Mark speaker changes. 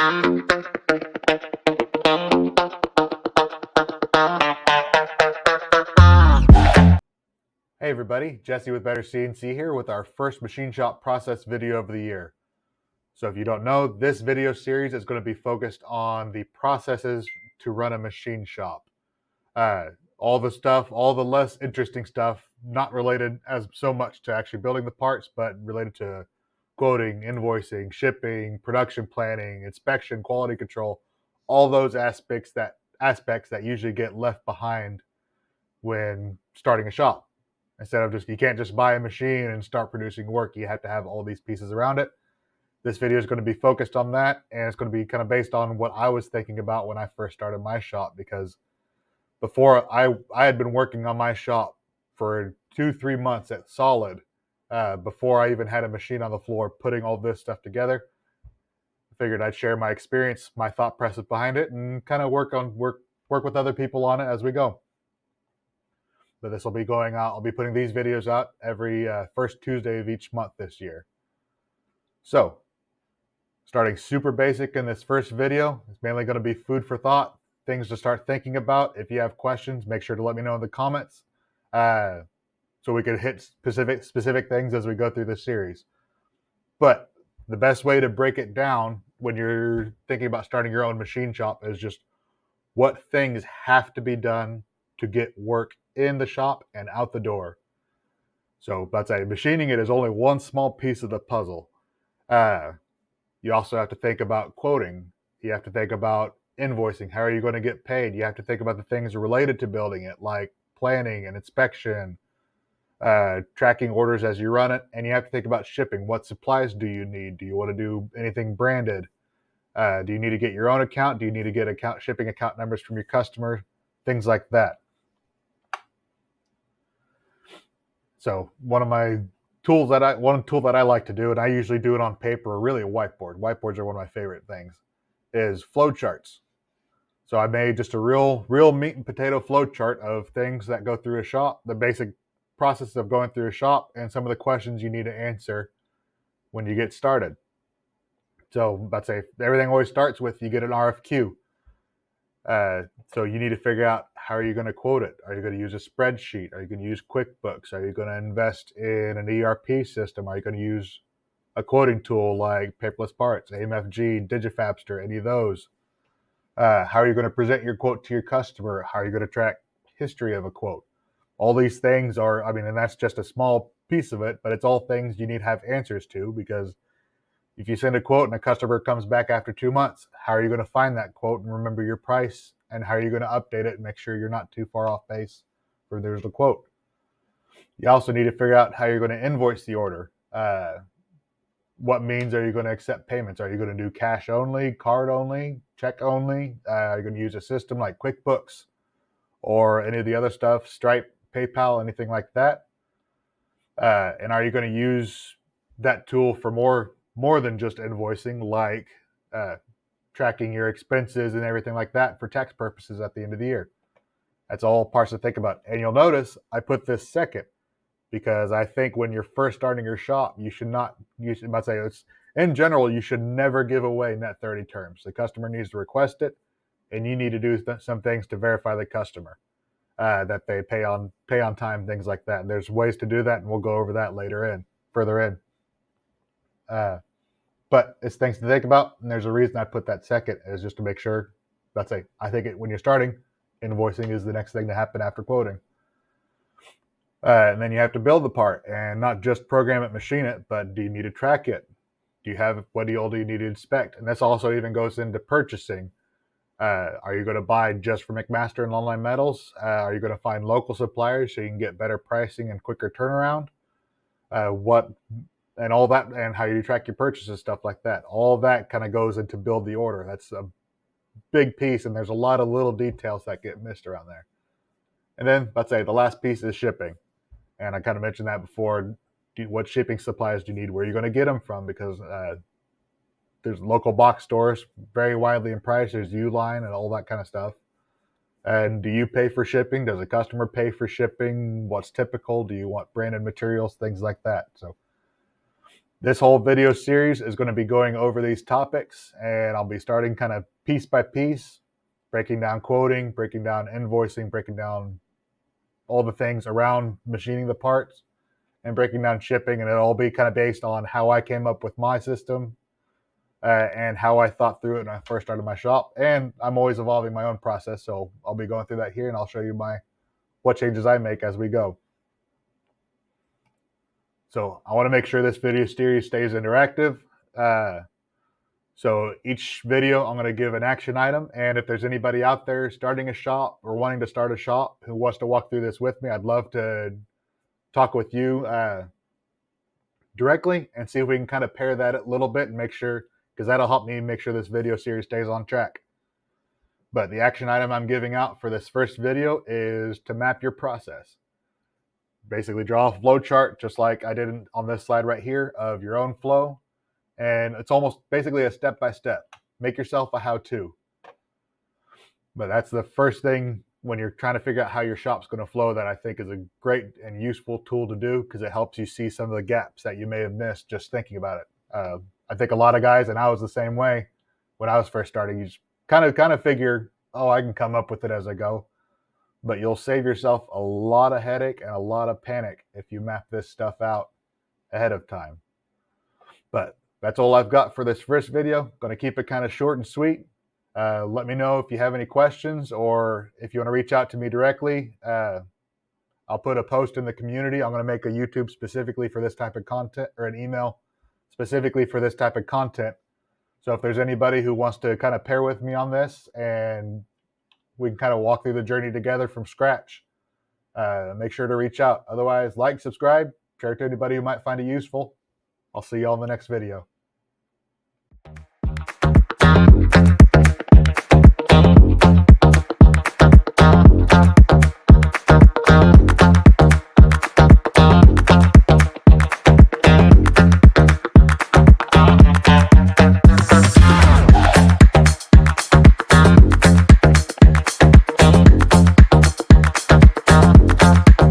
Speaker 1: Hey everybody, Jesse with Better CNC here with our first machine shop process video of the year. So if you don't know, this video series is going to be focused on the processes to run a machine shop. All the stuff, all the less interesting stuff, not related as so much to actually building the parts, but related to quoting, invoicing, shipping, production planning, inspection, quality control, all those aspects that usually get left behind when starting a shop. Instead of you can't just buy a machine and start producing work. You have to have all these pieces around it. This video is going to be focused on that, and it's going to be kind of based on what I was thinking about when I first started my shop, because before I had been working on my shop for 2-3 months at solid, before I even had a machine on the floor putting all this stuff together. I figured I'd share my experience, my thought process behind it, and kind of work with other people on it as we go. But this will be going out. I'll be putting these videos out every first Tuesday of each month this year. So, starting super basic in this first video, it's mainly going to be food for thought, things to start thinking about. If you have questions, make sure to let me know in the comments, so we can hit specific things as we go through this series. But the best way to break it down when you're thinking about starting your own machine shop is just what things have to be done to get work in the shop and out the door. So let's say machining it is only one small piece of the puzzle. You also have to think about quoting. You have to think about invoicing. How are you going to get paid? You have to think about the things related to building it, like planning and inspection, tracking orders as you run it. And you have to think about shipping. What supplies do you need? Do you want to do anything branded? Do you need to get your own account? Do you need to get shipping account numbers from your customer? Things like that. So one tool that I like to do, and I usually do it on paper or really a whiteboard. Whiteboards are one of my favorite things, is flow charts. So I made just a real meat and potato flow chart of things that go through a shop, the basic process of going through a shop, and some of the questions you need to answer when you get started. So let's say everything always starts with you get an RFQ. So you need to figure out how are you going to quote it. Are you going to use a spreadsheet? Are you going to use QuickBooks? Are you going to invest in an ERP system? Are you going to use a quoting tool like Paperless Parts, AMFG, Digifabster, any of those? How are you going to present your quote to your customer? How are you going to track history of a quote? All these things are, and that's just a small piece of it, but it's all things you need to have answers to, because if you send a quote and a customer comes back after 2 months, how are you going to find that quote and remember your price? And how are you going to update it and make sure you're not too far off base for there's the quote? You also need to figure out how you're going to invoice the order. What means are you going to accept payments? Are you going to do cash only, card only, check only? Are you going to use a system like QuickBooks or any of the other stuff, Stripe, PayPal, anything like that? And are you going to use that tool for more than just invoicing, like tracking your expenses and everything like that for tax purposes at the end of the year? That's all parts to think about. And you'll notice I put this second, because I think when you're first starting your shop, you should in general, you should never give away net 30 terms. The customer needs to request it, and you need to do some things to verify the customer, that they pay on time, things like that. And there's ways to do that, and we'll go over that further in. But it's things to think about, and there's a reason I put that second, is just to make sure. I think when you're starting, invoicing is the next thing to happen after quoting. And then you have to build the part, and not just program it, machine it, but do you need to track it? What do you need to inspect? And this also even goes into purchasing. Are you going to buy just from McMaster and Online Metals? Are you going to find local suppliers so you can get better pricing and quicker turnaround? And all that, and how you track your purchases, stuff like that. All that kind of goes into build the order. That's a big piece, and there's a lot of little details that get missed around there. And then, let's say the last piece is shipping. And I kind of mentioned that before. What shipping supplies do you need? Where are you going to get them from? Because there's local box stores, very widely in price. There's Uline and all that kind of stuff. And do you pay for shipping? Does a customer pay for shipping? What's typical? Do you want branded materials? Things like that. So This whole video series is going to be going over these topics, and I'll be starting kind of piece by piece, breaking down quoting, breaking down invoicing, breaking down all the things around machining the parts, and breaking down shipping, and it'll all be kind of based on how I came up with my system and how I thought through it when I first started my shop. And I'm always evolving my own process, so I'll be going through that here, and I'll show you what changes I make as we go. So I want to make sure this video series stays interactive. So each video, I'm going to give an action item. And if there's anybody out there starting a shop or wanting to start a shop who wants to walk through this with me, I'd love to talk with you directly and see if we can kind of pair that a little bit and make sure, because that'll help me make sure this video series stays on track. But the action item I'm giving out for this first video is to map your process. Basically draw a flow chart just like I did on this slide right here of your own flow. And it's almost basically a step-by-step. Make yourself a how-to. But that's the first thing when you're trying to figure out how your shop's going to flow that I think is a great and useful tool to do, because it helps you see some of the gaps that you may have missed just thinking about it. I think a lot of guys, and I was the same way when I was first starting, you just kind of figure, oh, I can come up with it as I go. But you'll save yourself a lot of headache and a lot of panic if you map this stuff out ahead of time. But that's all I've got for this first video. Going to keep it kind of short and sweet. Let me know if you have any questions, or if you want to reach out to me directly. I'll put a post in the community. I'm going to make a YouTube specifically for this type of content, or an email specifically for this type of content. So if there's anybody who wants to kind of pair with me on this and we can kind of walk through the journey together from scratch, make sure to reach out. Otherwise, like, subscribe, share it to anybody who might find it useful. I'll see you all in the next video.